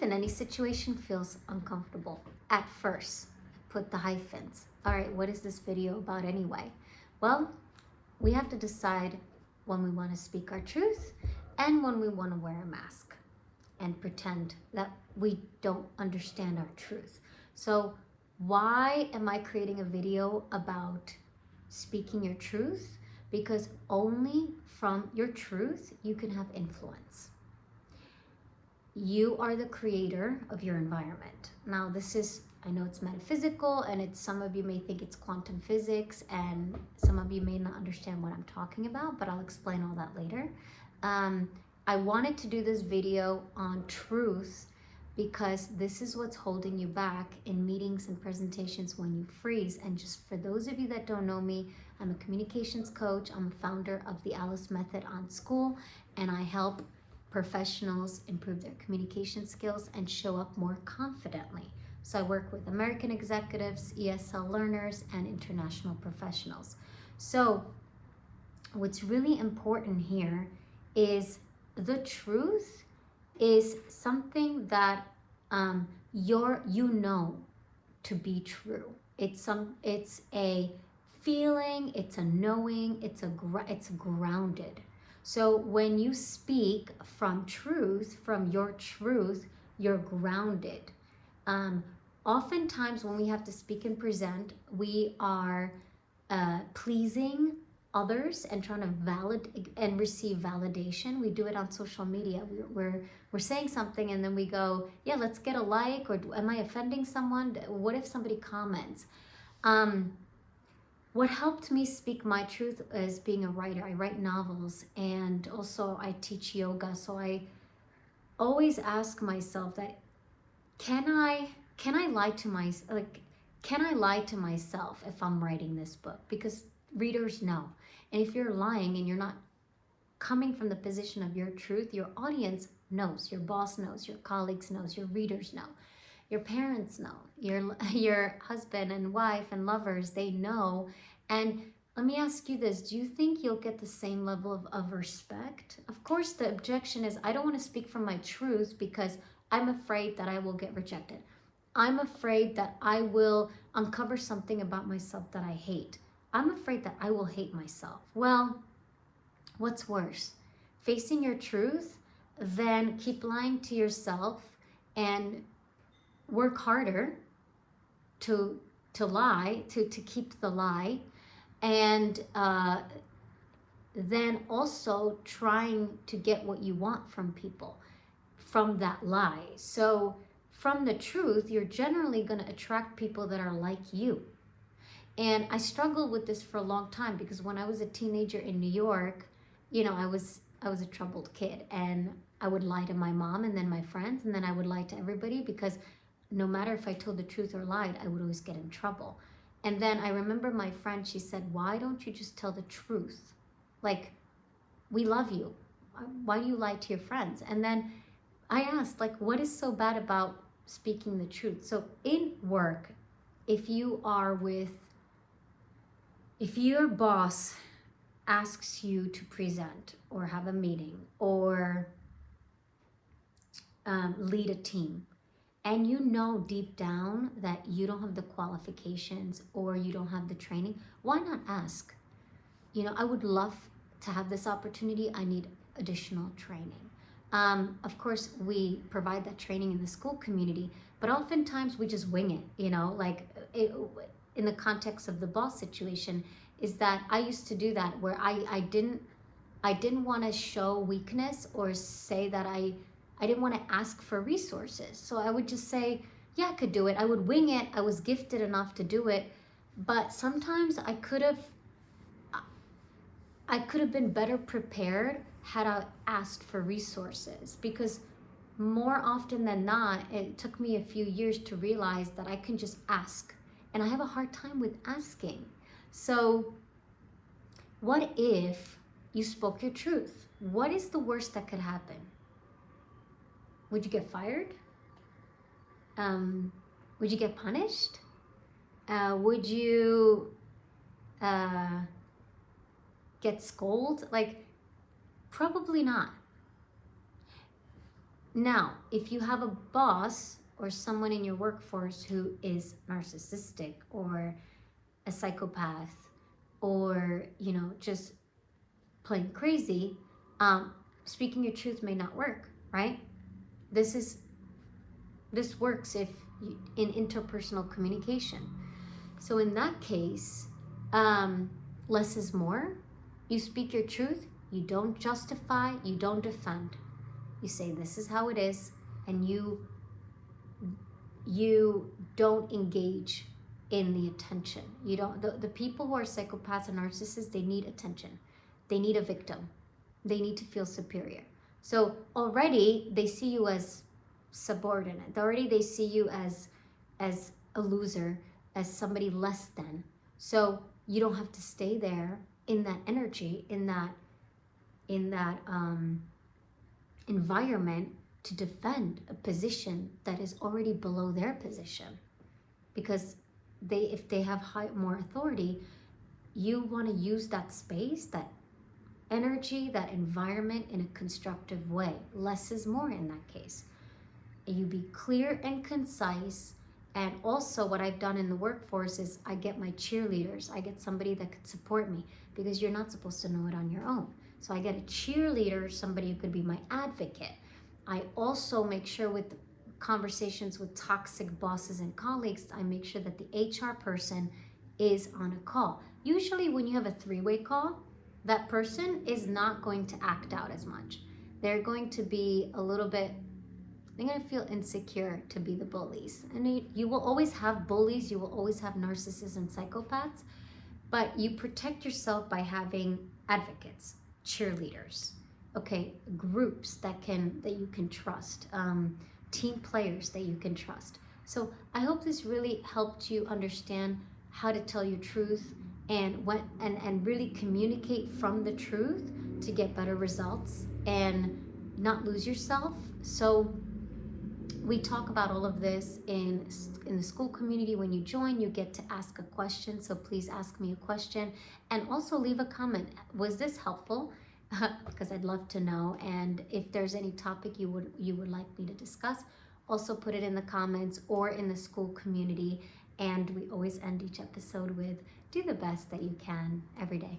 in any situation feels uncomfortable at first. Put the hyphens. All right, what is this video about anyway? Well, we have to decide when we want to speak our truth and when we want to wear a mask and pretend that we don't understand our truth. So why am I creating a video about speaking your truth? Because only from your truth you can have influence. You are the creator of your environment. Now this is, I know it's metaphysical, and it's, some of you may think it's quantum physics, and some of you may not understand what I'm talking about, but I'll explain all that later. I wanted to do this video on truth because this is what's holding you back in meetings and presentations when you freeze. And just for those of you that don't know me, I'm a communications coach. I'm a founder of the Alice Method on Skool, and I help professionals improve their communication skills and show up more confidently. So I work with American executives, ESL learners, and international professionals. So what's really important here is the truth is something that you know to be true. It's a feeling, it's a knowing, it's grounded. So when you speak from truth, from your truth, you're grounded. Oftentimes when we have to speak and present, we are pleasing others and trying to validate and receive validation. We do it on social media. We're saying something and then we go, yeah, let's get a like, or am I offending someone? What if somebody comments? What helped me speak my truth is being a writer. I write novels, and also I teach yoga. So I always ask myself that, can I lie to can I lie to myself if I'm writing this book? Because readers know. And if you're lying and you're not coming from the position of your truth, your audience knows, your boss knows, your colleagues knows, your readers know, your parents know, your husband and wife and lovers, they know. And let me ask you this, do you think you'll get the same level of respect? Of course, the objection is, I don't want to speak from my truth because I'm afraid that I will get rejected. I'm afraid that I will uncover something about myself that I hate. I'm afraid that I will hate myself. Well, what's worse? Facing your truth, then keep lying to yourself and work harder to lie, to keep the lie, and then also trying to get what you want from people from that lie. So from the truth, you're generally going to attract people that are like you. And I struggled with this for a long time because when I was a teenager in New York, you know, I was a troubled kid, and I would lie to my mom and then my friends, and then I would lie to everybody because no matter if I told the truth or lied, I would always get in trouble. And then I remember my friend, she said, why don't you just tell the truth? Like, we love you. Why do you lie to your friends? And then I asked, like, what is so bad about speaking the truth? So in work, if your boss asks you to present or have a meeting or lead a team, and you know deep down that you don't have the qualifications or you don't have the training, why not ask? You know, I would love to have this opportunity. I need additional training. Of course, we provide that training in the Skool community, but oftentimes we just wing it, you know, like in the context of the boss situation, is that I used to do that where I didn't want to show weakness or say that I didn't want to ask for resources. So I would just say, yeah, I could do it. I would wing it. I was gifted enough to do it. But sometimes I could have been better prepared had I asked for resources, because more often than not, it took me a few years to realize that I can just ask, and I have a hard time with asking. So what if you spoke your truth? What is the worst that could happen? Would you get fired? Would you get punished? Would you get scolded? Like, probably not. Now, if you have a boss or someone in your workforce who is narcissistic or a psychopath or, just plain crazy, speaking your truth may not work, right? This works if in interpersonal communication. So in that case, less is more. You speak your truth. You don't justify. You don't defend. You say this is how it is, and you don't engage in the attention. You don't. The people who are psychopaths and narcissists, they need attention. They need a victim. They need to feel superior. So already they see you as subordinate. Already they see you as a loser, as somebody less than. So you don't have to stay there in that energy, in that environment to defend a position that is already below their position. Because if they have more authority, you want to use that space, that energy, that environment in a constructive way. Less is more in that case. You be clear and concise. And also what I've done in the workforce is I get my cheerleaders. I get somebody that could support me, because you're not supposed to know it on your own. So I get a cheerleader, somebody who could be my advocate. I also make sure with conversations with toxic bosses and colleagues, I make sure that the HR person is on a call. Usually when you have a three-way call, that person is not going to act out as much. They're going to be a little bit, they're going to feel insecure to be the bullies. And you will always have bullies, you will always have narcissists and psychopaths, but you protect yourself by having advocates, cheerleaders, okay, groups that you can trust, team players that you can trust. So I hope this really helped you understand how to tell your truth and really communicate from the truth to get better results and not lose yourself. So we talk about all of this in the Skool community. When you join, you get to ask a question. So please ask me a question, and also leave a comment. Was this helpful? Because I'd love to know. And if there's any topic you would like me to discuss, also put it in the comments or in the Skool community. And we always end each episode with, do the best that you can every day.